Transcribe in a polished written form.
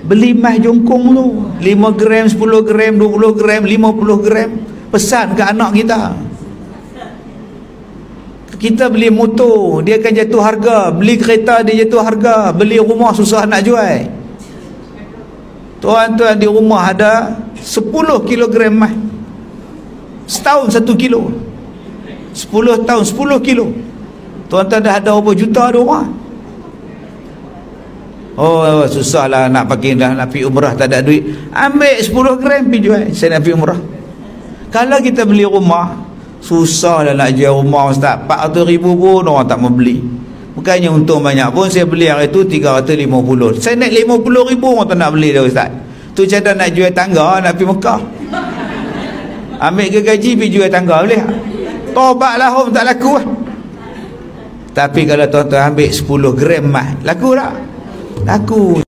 beli emas jongkong tu 5 gram, 10 gram, 20 gram, 50 gram, pesan ke anak kita. Kita beli motor, dia akan jatuh harga. Beli kereta, dia jatuh harga. Beli rumah, susah nak jual. Tuan-tuan, di rumah ada 10 kilogram emas. Setahun 1 kilo. 10 tahun 10 kilo. Tuan-tuan dah ada berapa juta di rumah. Oh, susahlah nak pakai, dah nak pergi umrah tak ada duit. Ambil 10 gram pergi jual. Saya nak pergi umrah. Kalau kita beli rumah, susah lah nak jual rumah, Ustaz. 400,000 pun orang tak mau beli. Bukannya untung banyak pun. Saya beli hari tu 350. Saya naik 50,000 orang tak nak beli dah, Ustaz. Tu cara nak jual tangga, nak pergi Mekah. Ambil ke gaji pergi jual tangga boleh. Tobatlah home tak laku lah. Tapi kalau tuan-tuan ambil 10 gram mah, laku tak? Laku.